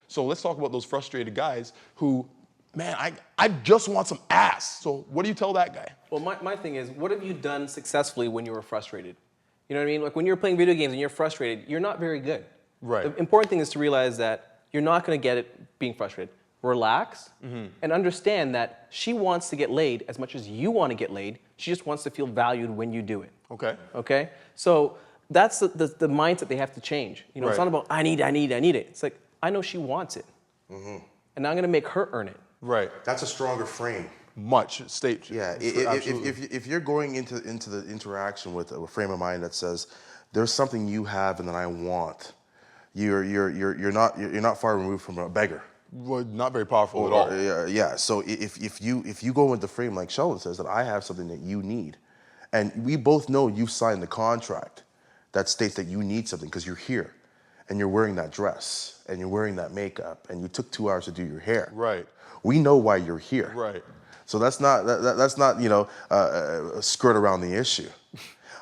So let's talk about those frustrated guys who, man, I just want some ass. So what do you tell that guy? Well, my thing is, what have you done successfully when you were frustrated? You know what I mean? Like when you're playing video games and you're frustrated, you're not very good. Right. The important thing is to realize that you're not going to get it being frustrated. Relax and understand that she wants to get laid as much as you want to get laid. She just wants to feel valued when you do it. Okay. Okay? So that's the mindset they have to change. You know, it's Right. not about I need it. It's like I know she wants it, and I'm going to make her earn it. Right. That's a stronger frame. Much state. Yeah, Absolutely. if you're going into the interaction with a frame of mind that says there's something you have and that I want, you're not far removed from a beggar. Well, not very powerful at all. Yeah. So if you go with the frame like Sheldon says that I have something that you need, and we both know you've signed the contract that states that you need something because you're here, and you're wearing that dress and you're wearing that makeup and you took 2 hours to do your hair. Right. We know why you're here. Right. So that's not a skirt around the issue.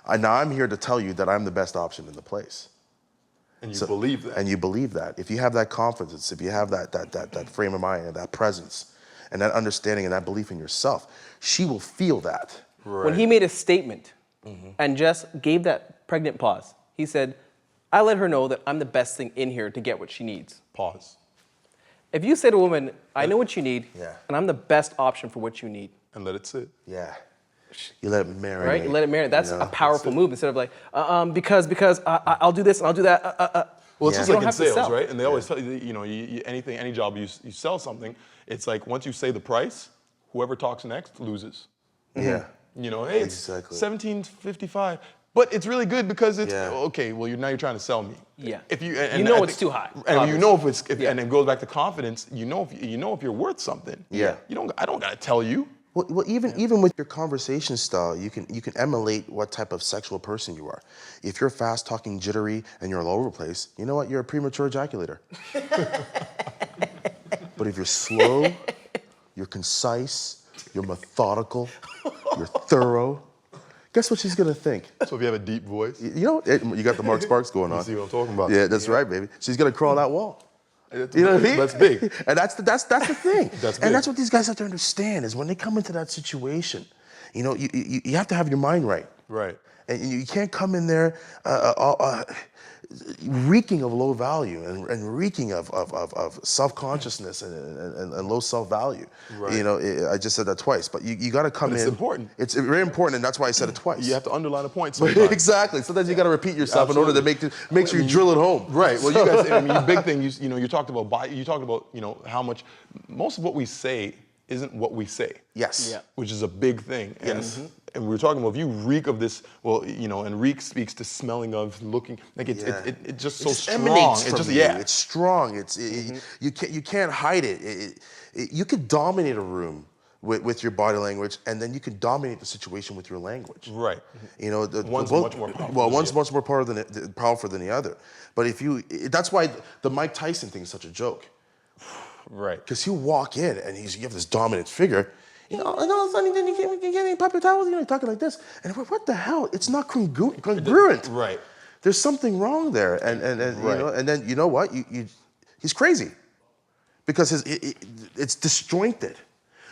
Now I'm here to tell you that I'm the best option in the place. And you believe that. And you believe that. If you have that confidence, if you have that frame of mind and that presence and that understanding and that belief in yourself, she will feel that. Right. When he made a statement and Jess gave that pregnant pause, he said, I let her know that I'm the best thing in here to get what she needs. Pause. If you say to a woman, I know what you need, Yeah. and I'm the best option for what you need, And let it sit. Yeah. You let it marinate. right? You let it marinate. That's You know? a powerful move instead of like, because I'll do this and I'll do that. Well, it's Yeah. just You like don't in have to sales, sell. right? And they always tell you, any job you sell something, it's like once you say the price, whoever talks next loses. Yeah. You know, hey, it's Exactly. $17.55, but it's really good because it's Yeah. okay. Well, now you're trying to sell me. Yeah. If you it's too high. and you know Yeah. and it goes back to confidence. You know if you're worth something. Yeah. I don't gotta tell you. Well, even with your conversation style, you can emulate what type of sexual person you are. If you're fast talking, jittery, and you're all over the place, you know what? You're a premature ejaculator. But if you're slow, you're concise, you're methodical, you're thorough, guess what she's gonna think? So if you have a deep voice, You got the Mark Sparks going on. you see what I'm talking about. Yeah, that's right, baby. She's gonna crawl that wall. You You know what I mean? That's big. And that's the thing. That's big. And that's what these guys have to understand is when they come into that situation, you have to have your mind right. Right. And you can't come in there reeking of low value and reeking of self-consciousness and low self-value. Right. I just said that twice, but you got to come in. It's important. It's very important, and that's why I said it twice. You have to underline a point sometimes. Exactly. Sometimes you got to repeat yourself in order to Absolutely. make sure you drill it home. Right. Well, you guys, your big thing, you talked about, how much, most of what we say isn't what we say. Yes. Yeah. Which is a big thing. Yes. And we were talking about if you reek of this, and reek speaks to smelling of, looking, like it's just so strong. Emanates It from just, you. yeah. It's strong. You can't hide it. You could dominate a room with your body language, and then you can dominate the situation with your language. Right. One's much more powerful Well, than one's the much more powerful than the other. But that's why the Mike Tyson thing is such a joke. Right. Because he'll walk in and you have this dominant figure, and all of a sudden then you get any paper towels, you're talking like this. And what the hell? It's not congruent. Right. There's something wrong there. And Right. and then you know what? He's crazy. Because it's disjointed.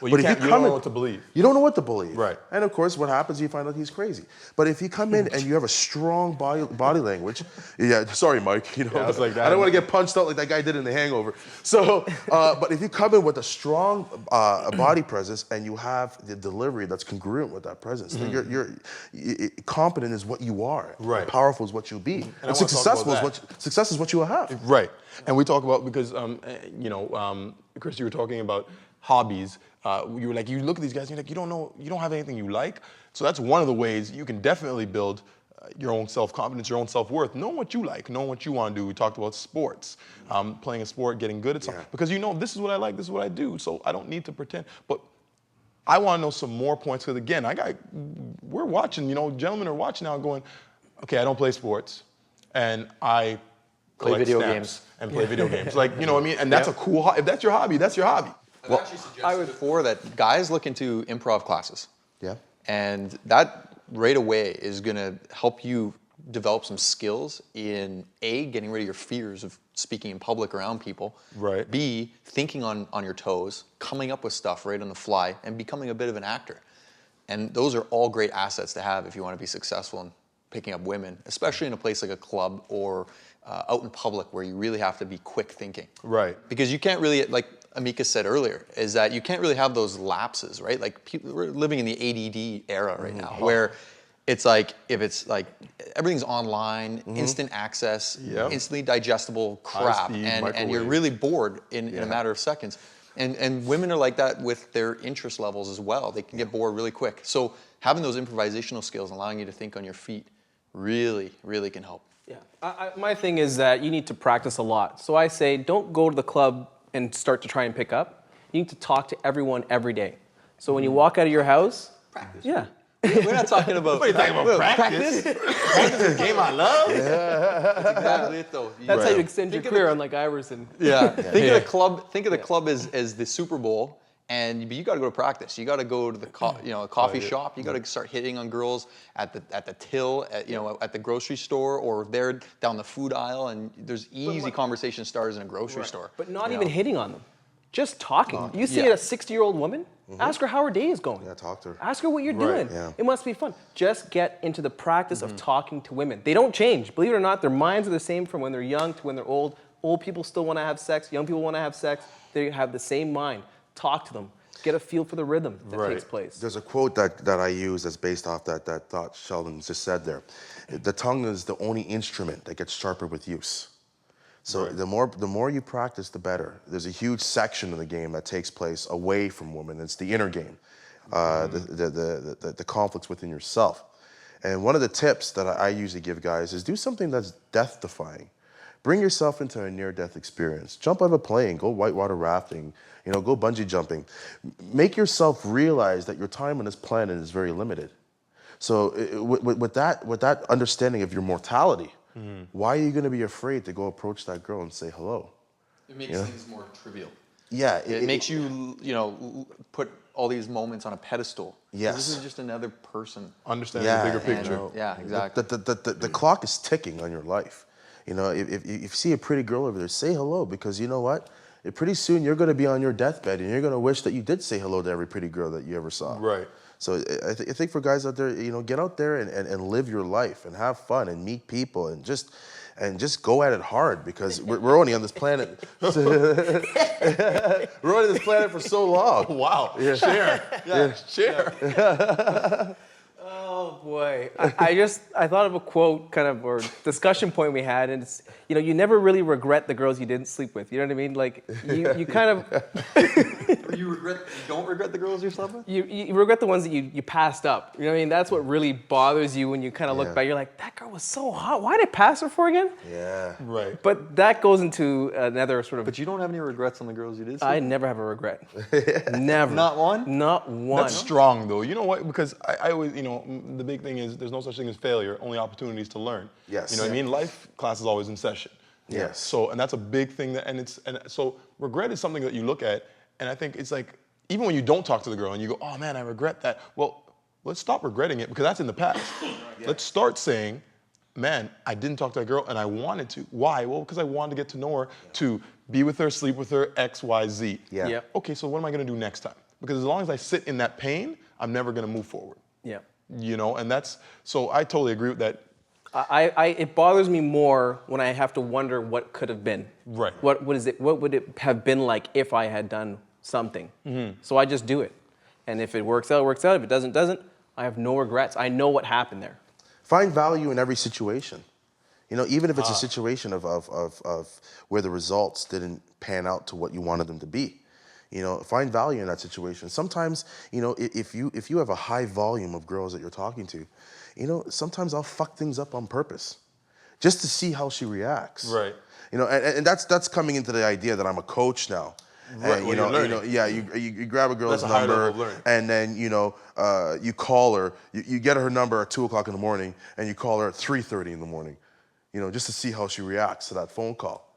Well, But you if don't know what to believe. You don't know what to believe. Right. And of course, what happens, you find out he's crazy. But if you come in and you have a strong body language, sorry, Mike, I was like that. I don't want to get punched out like that guy did in The Hangover. So, but if you come in with a strong body presence and you have the delivery that's congruent with that presence, then you're competent is what you are. Right. Powerful is what you'll be. I And wanna talk successful about success is what you will have. Right. And we talk about, because, Chris, you were talking about hobbies. You were like, you look at these guys and you're like, you don't have anything you like. So that's one of the ways you can definitely build your own self-confidence, your own self-worth. Know what you like, know what you want to do. We talked about sports, playing a sport, getting good at something. Because this is what I like, this is what I do. So I don't need to pretend. But I want to know some more points, because again, we're watching, gentlemen are watching now going, okay, I don't play sports, and I collect video stamps games. and play video games. Like, you know what I mean? And that's a cool hobby. If that's your hobby, that's your hobby. Well, I would before that guys look into improv classes. Yeah. And that right away is going to help you develop some skills in A, getting rid of your fears of speaking in public around people. Right. B, thinking on your toes, coming up with stuff right on the fly, and becoming a bit of an actor. And those are all great assets to have if you want to be successful in picking up women, especially in a place like a club or out in public where you really have to be quick thinking. Right. Because you can't really, like Amika said earlier, is that you can't really have those lapses, right? Like we're living in the ADD era right now, where it's like, if it's like everything's online, instant access, instantly digestible crap, High-speed and you're microwave. really bored in a matter of seconds. And women are like that with their interest levels as well. They can get bored really quick. So having those improvisational skills, allowing you to think on your feet, really, really can help. Yeah. My thing is that you need to practice a lot. So I say, don't go to the club and start to try and pick up. You need to talk to everyone every day. So when you walk out of your house, Practice. yeah. We're not talking about. What are you talking about? Practice? Practice is a game I love? That's exactly it, though. That's how you extend your career, unlike Iverson. Yeah. Think of the club. Think of the club as the Super Bowl, and you got to go to practice. You got to go to the a coffee shop. You got to start hitting on girls at the till, at the grocery store, or there down the food aisle. And there's easy conversation starters in a grocery store. But not even hitting on them. Just talking. You see a 60-year-old woman, ask her how her day is going. Yeah, talk to her. Ask her what you're doing. Yeah. It must be fun. Just get into the practice of talking to women. They don't change. Believe it or not, their minds are the same from when they're young to when they're old. Old people still want to have sex. Young people want to have sex. They have the same mind. Talk to them. Get a feel for the rhythm that takes place. There's a quote that I use that's based off that thought Sheldon just said there. The tongue is the only instrument that gets sharper with use. So the more you practice, the better. There's a huge section of the game that takes place away from women. It's the inner game, the conflicts within yourself. And one of the tips that I usually give guys is do something that's death-defying. Bring yourself into a near-death experience. Jump out of a plane, go whitewater rafting, go bungee jumping. Make yourself realize that your time on this planet is very limited. So with that understanding of your mortality, why are you going to be afraid to go approach that girl and say hello? It makes things more trivial. Yeah. It makes you, put all these moments on a pedestal. Yes. This is just another person. Understand the bigger picture. Yeah, exactly. The clock is ticking on your life. If you see a pretty girl over there, say hello, because you know what? Pretty soon you're going to be on your deathbed and you're going to wish that you did say hello to every pretty girl that you ever saw. Right. So I think for guys out there, get out there and live your life and have fun and meet people and just go at it hard, because we're only on this planet. We're only on this planet for so long. Wow. Yeah. Share. Share. Oh boy, I thought of a quote or discussion point we had, and it's, you never really regret the girls you didn't sleep with. You know what I mean? Like you kind of You don't regret the girls you slept with? you regret the ones that you passed up. You know what I mean? That's what really bothers you when you kind of look back. You're like, that girl was so hot. Why did I pass her for again? Yeah. Right. But that goes into another sort of. But you don't have any regrets on the girls you did sleep I with? never have a regret. Never. Not one? Not one. That's strong, though. You know what? Because I always, the big thing is there's no such thing as failure, only opportunities to learn. Yes. You know what I mean? Life class is always in session. Yes. So, and that's a big thing and so regret is something that you look at, and I think it's like, even when you don't talk to the girl and you go, oh man, I regret that. Well, let's stop regretting it, because that's in the past. Let's start saying, man, I didn't talk to that girl and I wanted to. Why? Well, because I wanted to get to know her, to be with her, sleep with her, X, Y, Z. Yeah. Yep. Okay, so what am I gonna do next time? Because as long as I sit in that pain, I'm never gonna move forward. Yeah. And that's, so I totally agree with that. It bothers me more when I have to wonder what could have been. Right. What would it have been like if I had done something? So I just do it. And if it works out, it works out. If it doesn't, I have no regrets. I know what happened there. Find value in every situation. Even if it's a situation of where the results didn't pan out to what you wanted them to be. Find value in that situation. Sometimes, if you have a high volume of girls that you're talking to, sometimes I'll fuck things up on purpose, just to see how she reacts. Right. And that's coming into the idea that I'm a coach now. Right, And, well, you're learning. you grab a girl's That's a high level number, of learning. and then you call her. You get her number at 2:00 in the morning, and you call her at 3:30 in the morning, just to see how she reacts to that phone call.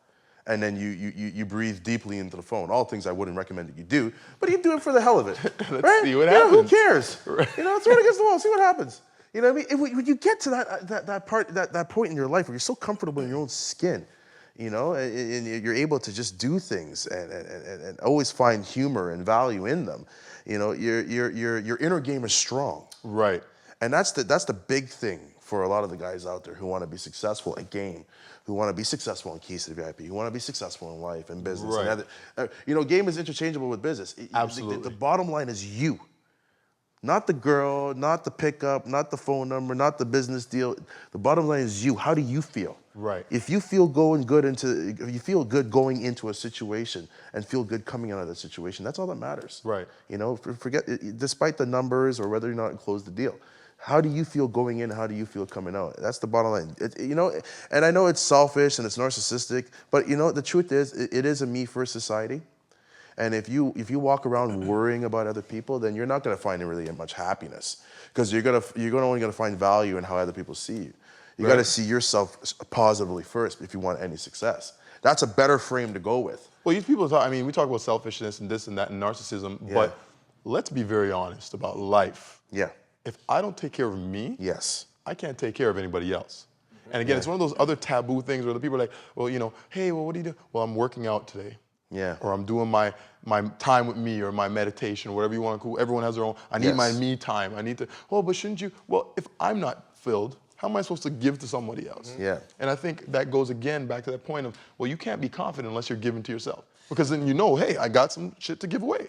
And then you breathe deeply into the phone. All things I wouldn't recommend that you do, but you do it for the hell of it. Let's right? see what Who happens. cares? Right. Throw it against the wall, see what happens. You know what I mean? When you get to that point in your life where you're so comfortable in your own skin, you know, and you're able to just do things and always find humor and value in them, you know, your inner game is strong. Right. And that's the big thing for a lot of the guys out there who want to be successful at game, who want to be successful in Keys to the VIP, who want to be successful in life and business. Right. And you know, game is interchangeable with business. Absolutely. The bottom line is you. Not the girl, not the pickup, not the phone number, not the business deal. The bottom line is you. How do you feel? Right. If you feel good going into a situation and feel good coming out of that situation, that's all that matters. Right. You know, despite the numbers or whether or not you close the deal. How do you feel going in? How do you feel coming out? That's the bottom line. You know, and I know it's selfish and it's narcissistic, but you know, the truth is, it is a me-first society. And if you walk around worrying about other people, then you're not going to find really much happiness, because you're only going to find value in how other people see you. You got to see yourself positively first if you want any success. That's a better frame to go with. Well, these people talk. I mean, we talk about selfishness and this and that and narcissism, but let's be very honest about life. Yeah. If I don't take care of me, Yes. I can't take care of anybody else. And again, it's one of those other taboo things where the people are like, well, you know, hey, well, what do you do? Well, I'm working out today. Yeah. Or I'm doing my time with me or my meditation, whatever you want to call. Everyone has their own. I need my me time. I need to. Oh, but shouldn't you? Well, if I'm not filled, how am I supposed to give to somebody else? Yeah. And I think that goes again back to that point of, well, you can't be confident unless you're giving to yourself, because then you know, hey, I got some shit to give away.